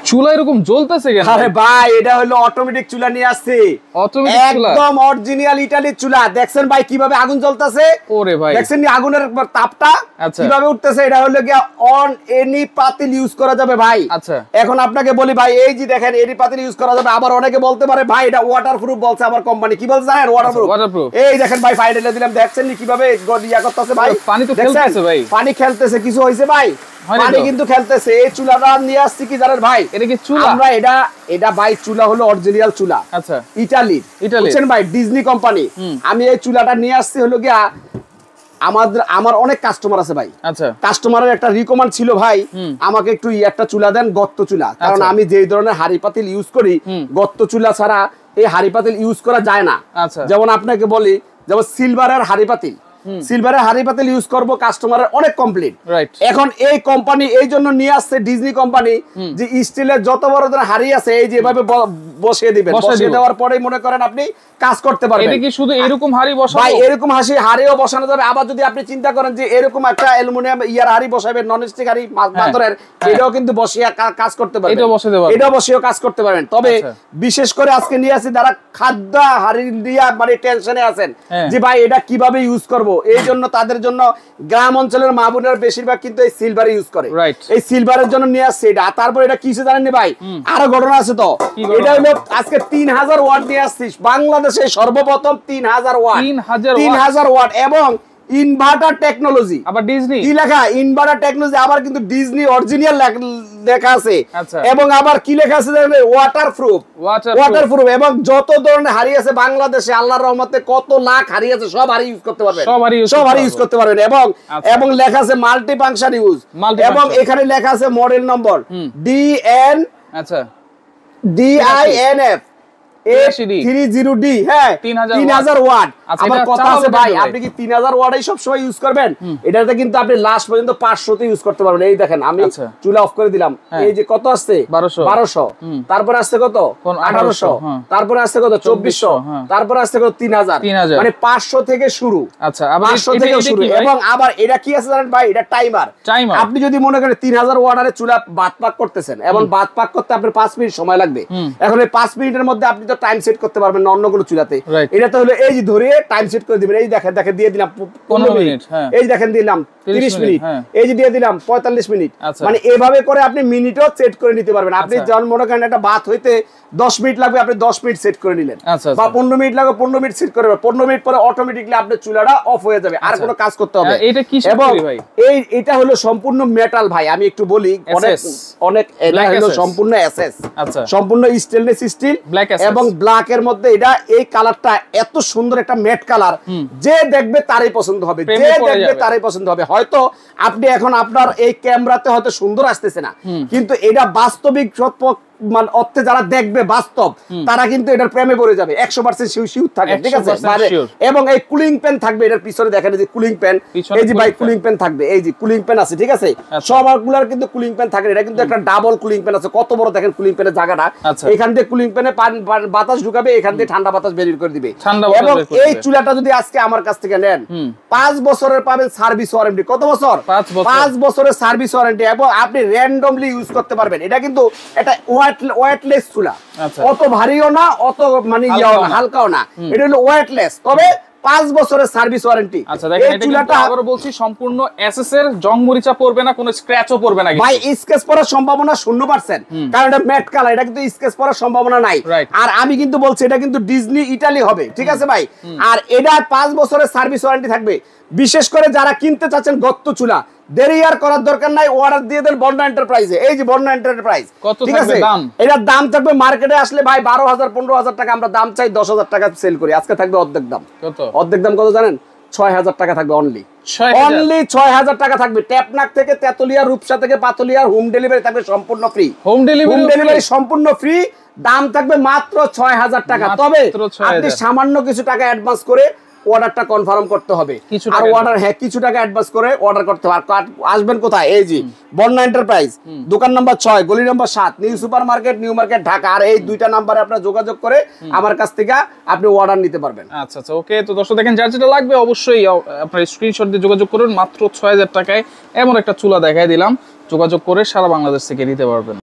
চুলা এরকম জ্বলতেছে কেন? আরে ভাই এটা হলো অটোমেটিক চুলা নিয়ে আসছে, অটোমেটিক চুলা একদম অরিজিনাল ইতালির চুলা। দেখছেন ভাই কিভাবে আগুন জ্বলতেছে? ওরে ভাই দেখছেন নি আগুনের তাপটা কিভাবে উঠতেছে? এটা হলো কি অন এনি পাতিল ইউজ করা যাবে ভাই। আচ্ছা এখন আপনাকে বলি ভাই, এই যে দেখেন এনি পাতিল ইউজ করা যাবে। আবার অনেকে বলতে পারে ভাই এটা ওয়াটারপ্রুফ বলছে আমার কোম্পানি, কি বলছে জানেন? ওয়াটারপ্রুফ। এই দেখেন ভাই ফাইনালে দিলাম, দেখছেন নি কিভাবে ইয়া করতেছে ভাই? পানি তো খেলতেছে ভাই, পানি খেলতেছে। কিছু হইছে ভাই? পানি কিন্তু খেলতেছে। এই চুলাটা নিয়ে আসছি কি জানেন ভাই? এটা কি চুলা? আমরা এটা ভাই চুলা হলো অরিজিনাল চুলা। আচ্ছা ইতালি বুঝছেন ভাই, ডিজনি কোম্পানি। আমি এই চুলাটা নিয়ে আসছি হলো গিয়া আমার অনেক কাস্টমার আছে ভাই। আচ্ছা কাস্টমারের একটা রিকমেন্ড ছিল ভাই আমাকে একটু একটা চুলা দেন, গর্ত চুলা। কারণ আমি যেই ধরনের হাড়ি পাতিল ইউজ করি গর্ত চুলা ছাড়া এই হাড়ি পাতিল ইউজ করা যায় না। যেমন আপনাকে বলি, যেমন সিলভারের হাড়ি পাতিল, সিলভারের হাড়ি পাতিল ইউজ করব, কাস্টমারের অনেক কমপ্লিট। এখন এই কোম্পানি এই জন্য নিয়ে আসছে ডিজনি কোম্পানি যে স্টিলের যত বড় ধরনের হাড়ি আছে এই যেভাবে বসিয়ে দিবেন, বসিয়ে দেওয়ার পরেই মনে করেন আপনি কাজ করতে পারবেন। এটা কি শুধু এরকম হাড়ি বসাবো ভাই? এরকম হাড়িও বসানো যাবে। আবার যদি আপনি চিন্তা করেন যে এরকম একটা অ্যালুমিনিয়াম ইয়ার হাড়ি বসাবেন, ননস্টিক হাড়ি পাথরের, এটাও কিন্তু বসিয়ে কাজ করতে পারবেন। এটাও বসিয়ে কাজ করতে পারবেন। তবে বিশেষ করে আজকে নিয়ে আসি যারা খাদ্য হাড়ি দিয়া মানে টেনশনে আছেন যে ভাই এটা কিভাবে ইউজ করব, এই জন্য তাদের জন্য গ্রাম অঞ্চলের মা বোনেরা বেশিরভাগ কিন্তু এই সিলভার ইউজ করে। এই সিলভারের জন্য নিয়ে আসছে এটা। তারপর এটা কিছু জানেননি ভাই? আরো ঘটনা আছে তো। এটা হলো আজকে 3000 ওয়াট নিয়ে আসছিস বাংলাদেশে সর্বপ্রথম 3000 ওয়াট, 3000 ওয়াট এবং ইনভার্টার টেকনোলজি। আবার ডিজনি কি লেখা? Inverter technology. আবার কিন্তু ডিজনি অরিজিনাল লেখা আছে। এবং আবার কি লেখা আছে জানেন? ওয়াটারপ্রুফ। ওয়াটারপ্রুফ। এবং যত ধরনের হাড়ি আছে বাংলাদেশে আল্লাহর রহমতে কত লাখ হাড়ি আছে সব হাড়ি ইউজ করতে পারবেন, সব হাড়ি ইউজ করতে পারবেন। এবং লেখা আছে মাল্টি ফাংশন ইউজ। এবং এখানে লেখা আছে মডেল নম্বর DN আচ্ছা DINF 30D। হ্যাঁ 3000 ওয়াট। আমার কথা আছে ভাই, আপনি কি 3000 ওয়াটই সব সময় ইউজ করবেন? এটাতে কিন্তু আপনি লাস্ট পর্যন্ত 500 তে ইউজ করতে পারবেন। এই দেখেন আমি চুলা অফ করে দিলাম, এই যে কত আসছে 1200, তারপরে আসছে কত 1800, তারপরে আসছে কত 2400, তারপরে আসছে কত 3000। মানে 500 থেকে শুরু। আচ্ছা 500 থেকে শুরু। এবং আবার এটা কি আছে জানেন ভাই? এটা টাইমার। আপনি যদি মনে করেন 3000 ওয়াটের চুলা ভাত পাক করতেছেন এবং ভাত পাক করতে আপনার 5 মিনিট সময় লাগবে, এখন এই 5 মিনিটের মধ্যে আপনি তো টাইম সেট করতে পারবেন না অন্যগুলো চুলাতে। এটা তো হলো এই যে ধরে টাইম সেট করে দিবেন। এই দেখেন দিয়ে দিলাম 15 মিনিট, এই দেখেন দিলাম 30 মিনিট, এই যে দিয়ে দিলাম 45 মিনিট। মানে এভাবে করে আপনি মিনিটও সেট করে নিতে পারবেন। আপনি যখন মনে করেন একটা ভাত হইতে 10 মিনিট লাগবে, আপনি 10 মিনিট সেট করে নিলেন, বা 15 মিনিট লাগবে 15 মিনিট সেট করে 15 মিনিট পরে অটোমেটিক্যালি আপনার চুলাটা অফ হয়ে যাবে, আর কোনো কাজ করতে হবে। এটা কি ভাই? এটা হলো সম্পূর্ণ মেটাল ভাই। আমি একটু বলি, অনেক এটা হলো সম্পূর্ণ এসএস, সম্পূর্ণ স্টেনলেস স্টিল এবং ব্ল্যাক এর মধ্যে। এটা এই কালারটা এত সুন্দর একটা ম্যাট কালার, যে দেখবে তারই পছন্দ হবে, যে দেখবে তারই পছন্দ হবে। হয়তো আপনি এখন আপনার এই ক্যামেরাতে হয়তো সুন্দর আসতেছে না, কিন্তু এটা বাস্তবিক মানে অর্থে যারা দেখবে বাস্তব, তারা কিন্তু এটার প্রেমে পড়ে যাবে। 100% শিওর থাকে, ঠিক আছে? এবং এই কুলিং ফ্যান থাকবে এটার পিছনে, দেখেন এই যে কুলিং ফ্যান, এই যে ভাই কুলিং ফ্যান থাকবে, এই যে কুলিং ফ্যান আছে, ঠিক আছে? সবগুলোর কিন্তু কুলিং ফ্যান থাকে। এটা কিন্তু একটা ডাবল কুলিং ফ্যান আছে, কত বড় দেখেন কুলিং ফ্যানের জায়গাটা। এখান থেকে কুলিং ফ্যানে বাতাস ঢুকাবে, এখান থেকে ঠান্ডা বাতাস বের করে দিবে। এবং এই চুলাটা যদি আজকে আমার কাছ থেকে নেন 5 বছরের পাবেন সার্ভিস ওয়ারেন্টি। কত বছর? 5 বছরের সার্ভিস ওয়ারেন্টি। এবং আপনি র্যান্ডমলি ইউজ করতে পারবেন। এটা কিন্তু এটা ওয়েটলেস চুলা, অত ভারীও না, অত মানে হালকাও না। এটা হলো ওয়েটলেস, তবে 5 বছরের সার্ভিস ওয়ারেন্টি। আচ্ছা দেখেন, এই চুলাটা আবারো বলছি সম্পূর্ণ এসএস এর, জং মরিচা পড়বে না, কোনো স্ক্র্যাচও পড়বে না ভাই। স্ক্র্যাচ পড়ার সম্ভাবনা 0%, কারণ এটা ম্যাট কালার, এটা কিন্তু স্ক্র্যাচ পড়ার সম্ভাবনা নাই। আর আমি কিন্তু বলছি এটা কিন্তু ডিজনি ইতালি হবে, ঠিক আছে ভাই? আর এটা 5 বছরের সার্ভিস ওয়ারেন্টি থাকবে। বিশেষ করে যারা কিনতে চাচ্ছেন গর্ত চুলা, দেরি আর করার দরকার নাই, অর্ডার দিয়ে দেন বন্যা এন্টারপ্রাইজে। এই যে বন্যা এন্টারপ্রাইজ, ঠিক আছে? এটার দাম থাকবে মার্কেটে আসলে ভাই 12,000 15,000 টাকা। আমরা দাম চাই 10,000 টাকা সেল করি। আজকে থাকবে অর্ধেক দাম। অর্ধেক দাম কত জানেন? 6,000 টাকা থাকবে। অনলি 6,000 টাকা থাকবে। টেপনাক থেকে তেতুলিয়া, রূপসা থেকে পাতুলিয়ার হোম ডেলিভারি থাকবে সম্পূর্ণ ফ্রি। হোম ডেলিভারি সম্পূর্ণ ফ্রি। দাম থাকবে মাত্র 6,000 টাকা। তবে আপনি সামান্য কিছু টাকা অ্যাডভান্স করে অর্ডারটা কনফার্ম করতে হবে। আর অর্ডার কিছু টাকা অ্যাডভান্স করে অর্ডার করতে হবে। আর আসবেন কোথায়? এই যে বন্যা এন্টারপ্রাইজ, দোকান নাম্বার 6, গলি number 7, new super market, new market, Dhaka. আর এই দুইটা নাম্বারে আপনারা যোগাযোগ করে আমার কাছ থেকে আপনি অর্ডার নিতে পারবেন। আচ্ছা আচ্ছা, ওকে। তো দর্শক দেখেন, যার যেটা লাগবে অবশ্যই আপনার স্ক্রিনশট দিয়ে যোগাযোগ করুন। মাত্র 6,000 টাকায় এমন একটা চুলা দেখাই দিলাম, যোগাযোগ করে সারা বাংলাদেশ থেকে নিতে পারবেন।